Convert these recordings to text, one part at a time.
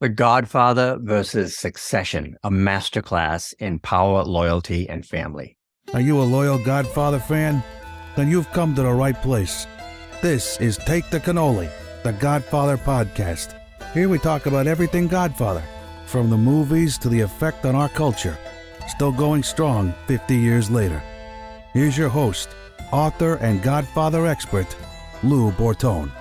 The Godfather versus Succession, a masterclass in power, loyalty, and family. Are you a loyal Godfather fan? Then you've come to the right place. This is Take the Cannoli, the Godfather Podcast. Here we talk about everything Godfather, from the movies to the effect on our culture. Still going strong 50 years later. Here's your host, author and Godfather expert, Lou Bortone.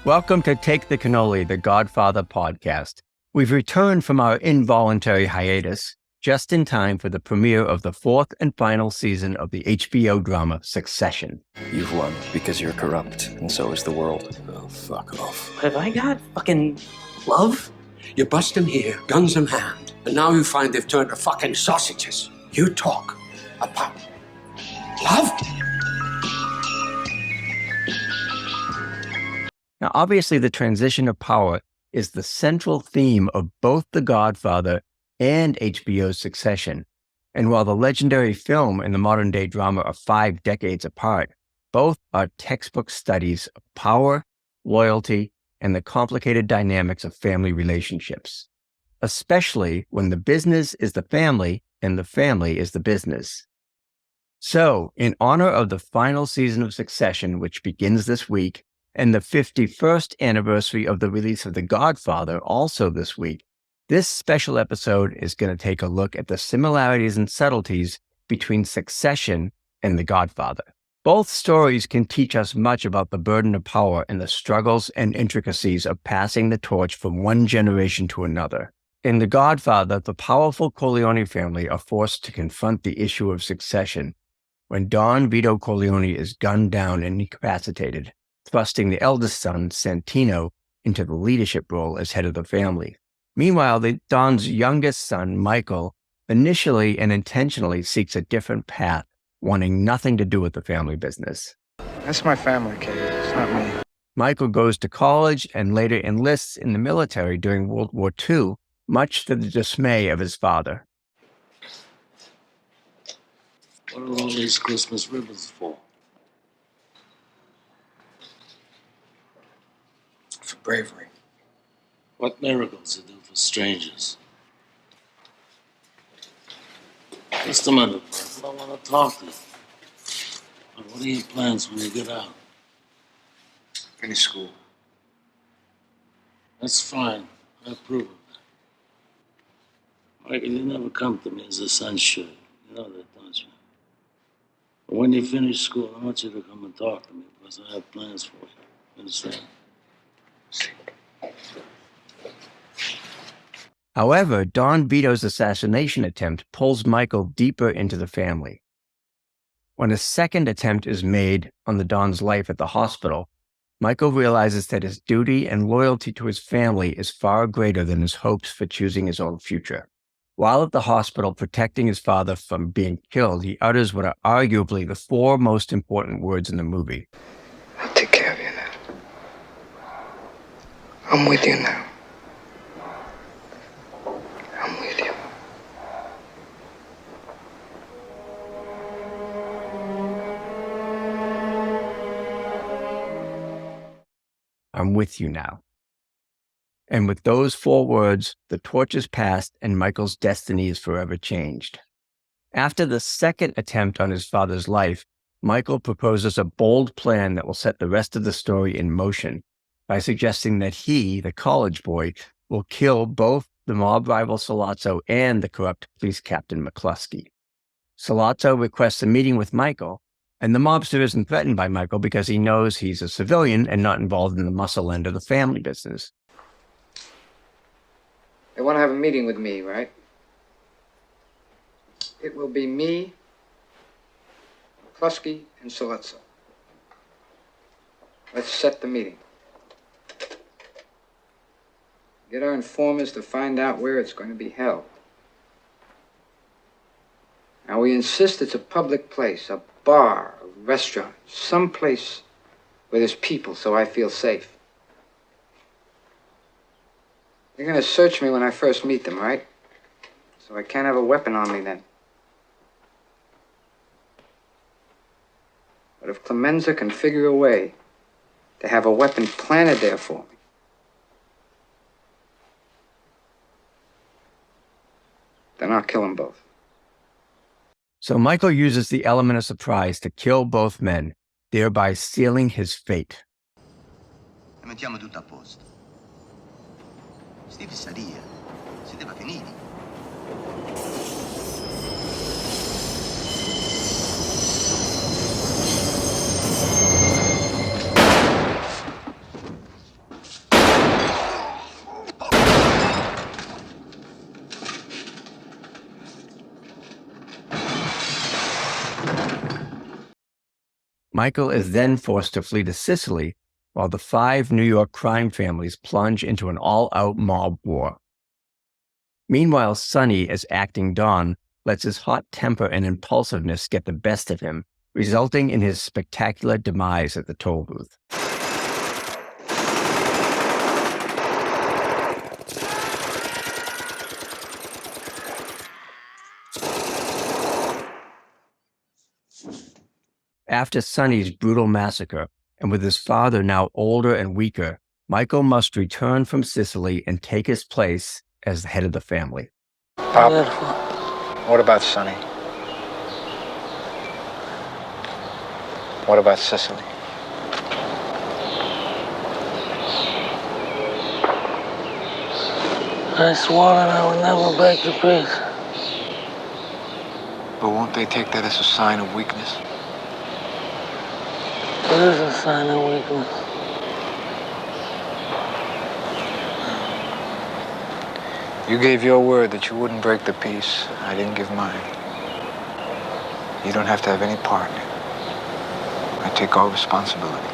Welcome to Take the Cannoli, the Godfather Podcast. We've returned from our involuntary hiatus just in time for the premiere of the fourth and final season of the HBO drama Succession. You've won because you're corrupt, and so is the world. Oh, fuck off. Have I got fucking love? You bust in here, guns in hand, and now you find they've turned to fucking sausages. You talk about love? Now, obviously, the transition of power is the central theme of both The Godfather and HBO's Succession. And while the legendary film and the modern-day drama are 5 decades apart, both are textbook studies of power, loyalty, and the complicated dynamics of family relationships, especially when the business is the family and the family is the business. So, in honor of the final season of Succession, which begins this week, and the 51st anniversary of the release of The Godfather, also this week, this special episode is going to take a look at the similarities and subtleties between Succession and The Godfather. Both stories can teach us much about the burden of power and the struggles and intricacies of passing the torch from one generation to another. In The Godfather, the powerful Corleone family are forced to confront the issue of succession when Don Vito Corleone is gunned down and incapacitated, thrusting the eldest son, Santino, into the leadership role as head of the family. Meanwhile, Don's youngest son, Michael, initially and intentionally seeks a different path, wanting nothing to do with the family business. That's my family, Kate. It's not me. Michael goes to college and later enlists in the military during World War II, much to the dismay of his father. What are all these Christmas ribbons for? For bravery. What miracles you do for strangers? Just a minute, bro. I want to talk to you. But what are your plans when you get out? Finish school. That's fine. I approve of that. Michael, you never come to me as a son should. You know that, don't you? But when you finish school, I want you to come and talk to me because I have plans for you. You understand? However, Don Vito's assassination attempt pulls Michael deeper into the family. When a second attempt is made on the Don's life at the hospital, Michael realizes that his duty and loyalty to his family is far greater than his hopes for choosing his own future. While at the hospital protecting his father from being killed, he utters what are arguably the 4 most important words in the movie. I'll take care of you now. I'm with you now. I'm with you. I'm with you now. And with those 4 words, the torch is passed and Michael's destiny is forever changed. After the second attempt on his father's life, Michael proposes a bold plan that will set the rest of the story in motion by suggesting that he, the college boy, will kill both the mob rival Sollozzo and the corrupt police captain McCluskey. Sollozzo requests a meeting with Michael, and the mobster isn't threatened by Michael because he knows he's a civilian and not involved in the muscle end of the family business. They want to have a meeting with me, right? It will be me, McCluskey, and Sollozzo. Let's set the meeting. Get our informers to find out where it's going to be held. Now, we insist it's a public place, a bar, a restaurant, someplace where there's people so I feel safe. They're going to search me when I first meet them, right? So I can't have a weapon on me then. But if Clemenza can figure a way to have a weapon planted there for me, then I'll kill them both. So Michael uses the element of surprise to kill both men, thereby sealing his fate. E mettiamo tutto a posto. Sti fissaria, siete finiti. Michael is then forced to flee to Sicily, while the 5 New York crime families plunge into an all-out mob war. Meanwhile, Sonny, as acting Don, lets his hot temper and impulsiveness get the best of him, resulting in his spectacular demise at the toll booth. After Sonny's brutal massacre, and with his father now older and weaker, Michael must return from Sicily and take his place as the head of the family. Pop, what about Sonny? What about Sicily? I swore that I would never break the peace. But won't they take that as a sign of weakness? It is a sign of weakness. You gave your word that you wouldn't break the peace. I didn't give mine. You don't have to have any part in it. I take all responsibility.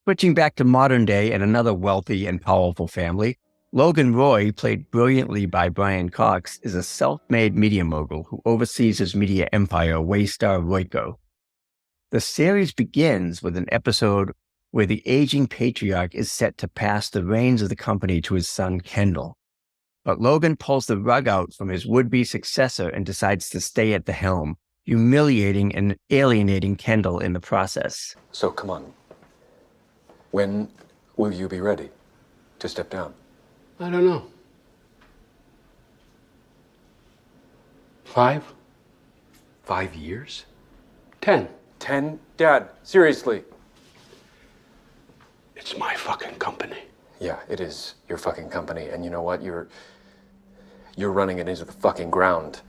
Switching back to modern day and another wealthy and powerful family, Logan Roy, played brilliantly by Brian Cox, is a self-made media mogul who oversees his media empire, Waystar Royco. The series begins with an episode where the aging patriarch is set to pass the reins of the company to his son Kendall. But Logan pulls the rug out from his would-be successor and decides to stay at the helm, humiliating and alienating Kendall in the process. So come on. When will you be ready to step down? I don't know. 5? 5 years? 10. 10? Dad, seriously. It's my fucking company. Yeah, it is your fucking company, and you know what? You're running it into the fucking ground.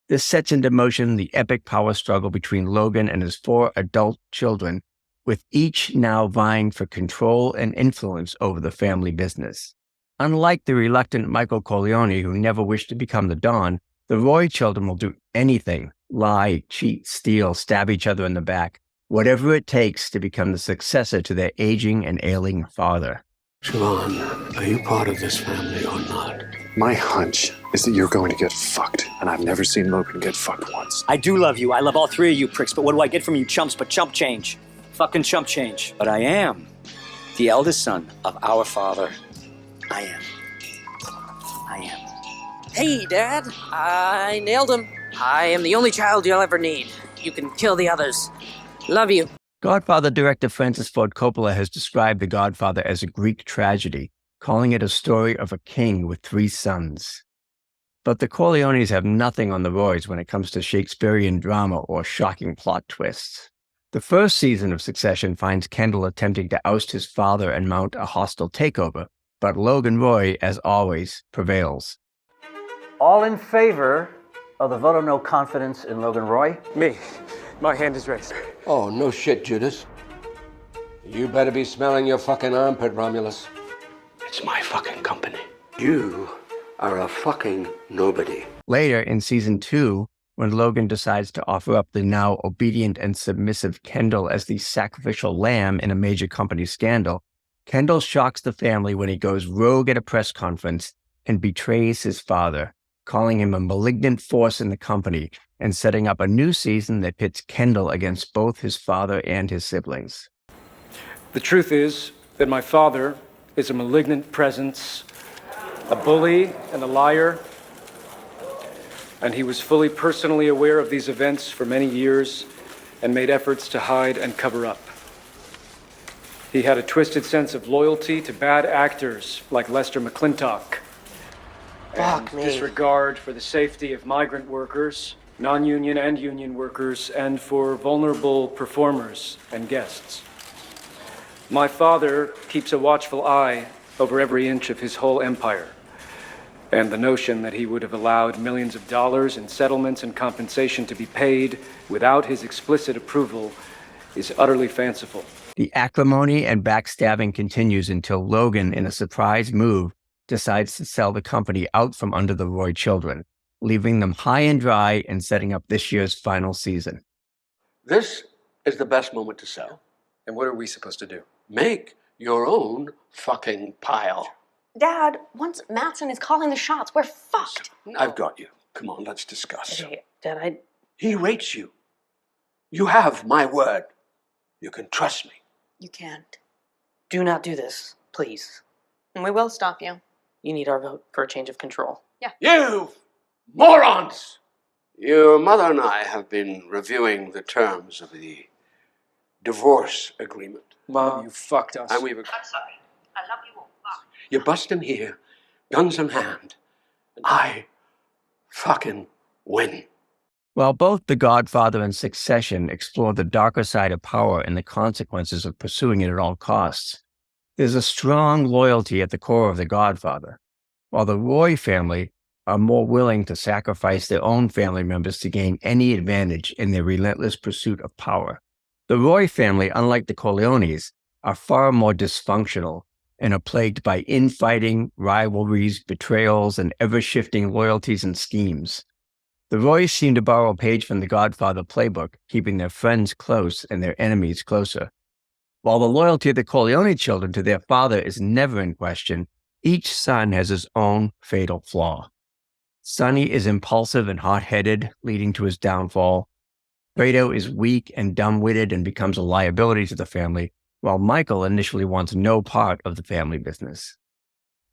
This sets into motion the epic power struggle between Logan and his 4 adult children, with each now vying for control and influence over the family business. Unlike the reluctant Michael Corleone, who never wished to become the Don, the Roy children will do anything: lie, cheat, steal, stab each other in the back, whatever it takes to become the successor to their aging and ailing father. Siobhan, are you part of this family or not? My hunch is that you're going to get fucked, and I've never seen Logan get fucked once. I do love you. I love all 3 of you pricks, but what do I get from you chumps but chump change? Fucking chump change. But I am the eldest son of our father. I am. Hey, Dad. I nailed him. I am the only child you'll ever need. You can kill the others. Love you. Godfather director Francis Ford Coppola has described The Godfather as a Greek tragedy, calling it a story of a king with 3 sons. But the Corleones have nothing on the Roys when it comes to Shakespearean drama or shocking plot twists. The first season of Succession finds Kendall attempting to oust his father and mount a hostile takeover, but Logan Roy, as always, prevails. All in favor of the vote of no confidence in Logan Roy? Me. My hand is raised. Oh, no shit, Judas. You better be smelling your fucking armpit, Romulus. It's my fucking company. You are a fucking nobody. Later in season 2, when Logan decides to offer up the now obedient and submissive Kendall as the sacrificial lamb in a major company scandal, Kendall shocks the family when he goes rogue at a press conference and betrays his father, calling him a malignant force in the company and setting up a new season that pits Kendall against both his father and his siblings. The truth is that my father is a malignant presence, a bully and a liar, and he was fully personally aware of these events for many years and made efforts to hide and cover up. He had a twisted sense of loyalty to bad actors like Lester McClintock. and disregard for the safety of migrant workers, non-union and union workers, and for vulnerable performers and guests. My father keeps a watchful eye over every inch of his whole empire, and the notion that he would have allowed millions of dollars in settlements and compensation to be paid without his explicit approval is utterly fanciful. The acrimony and backstabbing continues until Logan, in a surprise move, decides to sell the company out from under the Roy children, leaving them high and dry and setting up this year's final season. This is the best moment to sell. And what are we supposed to do? Make your own fucking pile. Dad, once Mattson is calling the shots, we're fucked. I've got you. Come on, let's discuss. Hey, Dad, He rates you. You have my word. You can trust me. You can't. Do not do this, please. And we will stop you. You need our vote for a change of control. Yeah. You morons! Your mother and I have been reviewing the terms of the divorce agreement. Mom, you fucked us. And I'm sorry. I love you all. You bust him here, guns in hand, and I fucking win. While both The Godfather and Succession explore the darker side of power and the consequences of pursuing it at all costs, there's a strong loyalty at the core of The Godfather, while the Roy family are more willing to sacrifice their own family members to gain any advantage in their relentless pursuit of power. The Roy family, unlike the Corleones, are far more dysfunctional and are plagued by infighting, rivalries, betrayals, and ever-shifting loyalties and schemes. The Roys seem to borrow a page from the Godfather playbook, keeping their friends close and their enemies closer. While the loyalty of the Corleone children to their father is never in question, each son has his own fatal flaw. Sonny is impulsive and hot-headed, leading to his downfall. Fredo is weak and dumb-witted and becomes a liability to the family, while Michael initially wants no part of the family business.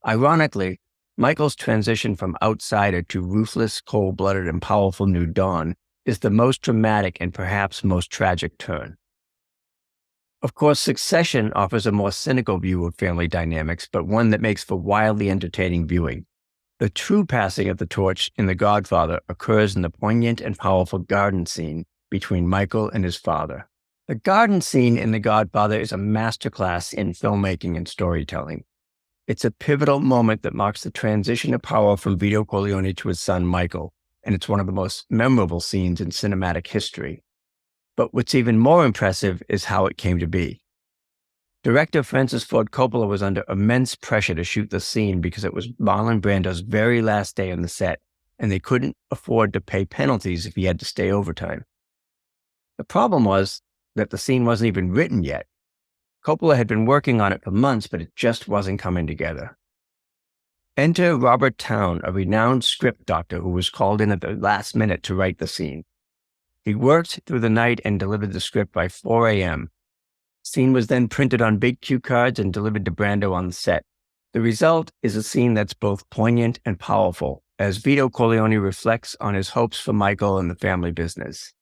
Ironically, Michael's transition from outsider to ruthless, cold-blooded, and powerful new Don is the most dramatic and perhaps most tragic turn. Of course, Succession offers a more cynical view of family dynamics, but one that makes for wildly entertaining viewing. The true passing of the torch in The Godfather occurs in the poignant and powerful garden scene between Michael and his father. The garden scene in The Godfather is a masterclass in filmmaking and storytelling. It's a pivotal moment that marks the transition of power from Vito Corleone to his son Michael, and it's one of the most memorable scenes in cinematic history. But what's even more impressive is how it came to be. Director Francis Ford Coppola was under immense pressure to shoot the scene because it was Marlon Brando's very last day on the set, and they couldn't afford to pay penalties if he had to stay overtime. The problem was that the scene wasn't even written yet. Coppola had been working on it for months, but it just wasn't coming together. Enter Robert Towne, a renowned script doctor who was called in at the last minute to write the scene. He worked through the night and delivered the script by 4 a.m. The scene was then printed on big cue cards and delivered to Brando on the set. The result is a scene that's both poignant and powerful, as Vito Corleone reflects on his hopes for Michael and the family business.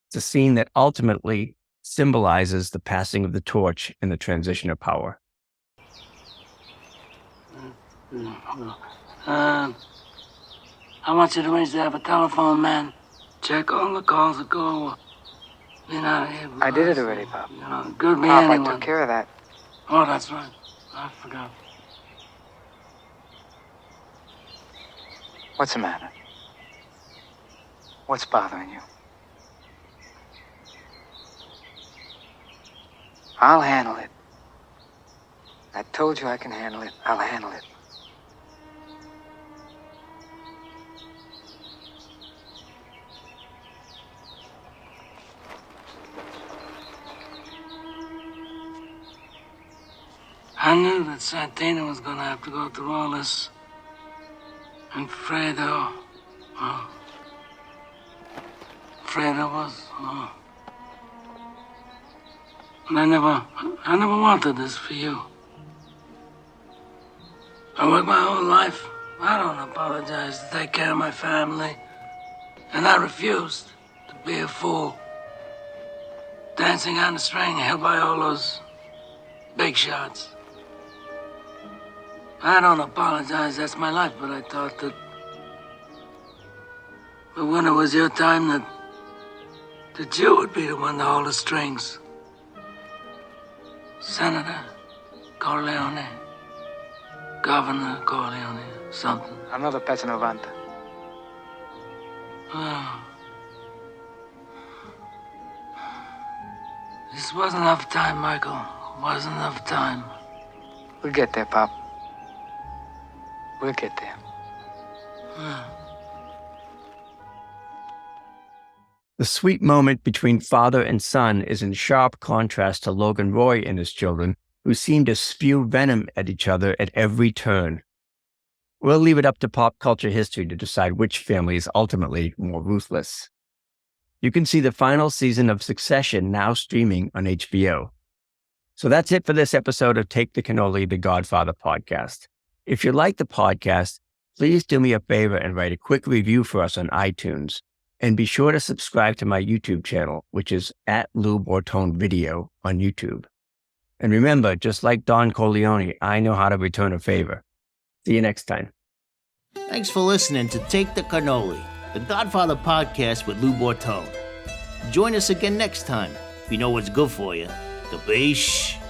It's a scene that ultimately symbolizes the passing of the torch and the transition of power. I want you to arrange to have a telephone man check all the calls that go. I did it already, Pop. Could be Pop, anyone. I took care of that. Oh, that's right. I forgot. What's the matter? What's bothering you? I'll handle it. I told you I can handle it. I'll handle it. I knew that Santina was going to have to go through all this. And Fredo. Oh. Fredo was. Oh. And I never wanted this for you. I worked my whole life. I don't apologize to take care of my family. And I refused to be a fool. Dancing on the string held by all those big shots. I don't apologize, that's my life, but I thought that when it was your time that you would be the one to hold the strings. Senator Corleone, Governor Corleone, something. Another Pezzanovanta. Oh. This wasn't enough time, Michael. Wasn't enough time. We'll get there, Pop. We'll get there. The sweet moment between father and son is in sharp contrast to Logan Roy and his children, who seem to spew venom at each other at every turn. We'll leave it up to pop culture history to decide which family is ultimately more ruthless. You can see the final season of Succession now streaming on HBO. So that's it for this episode of Take the Cannoli, the Godfather Podcast. If you like the podcast, please do me a favor and write a quick review for us on iTunes. And be sure to subscribe to my YouTube channel, which is @Bortone Video on YouTube. And remember, just like Don Corleone, I know how to return a favor. See you next time. Thanks for listening to Take the Cannoli, the Godfather Podcast with Lou Bortone. Join us again next time if you know what's good for you. Capiche?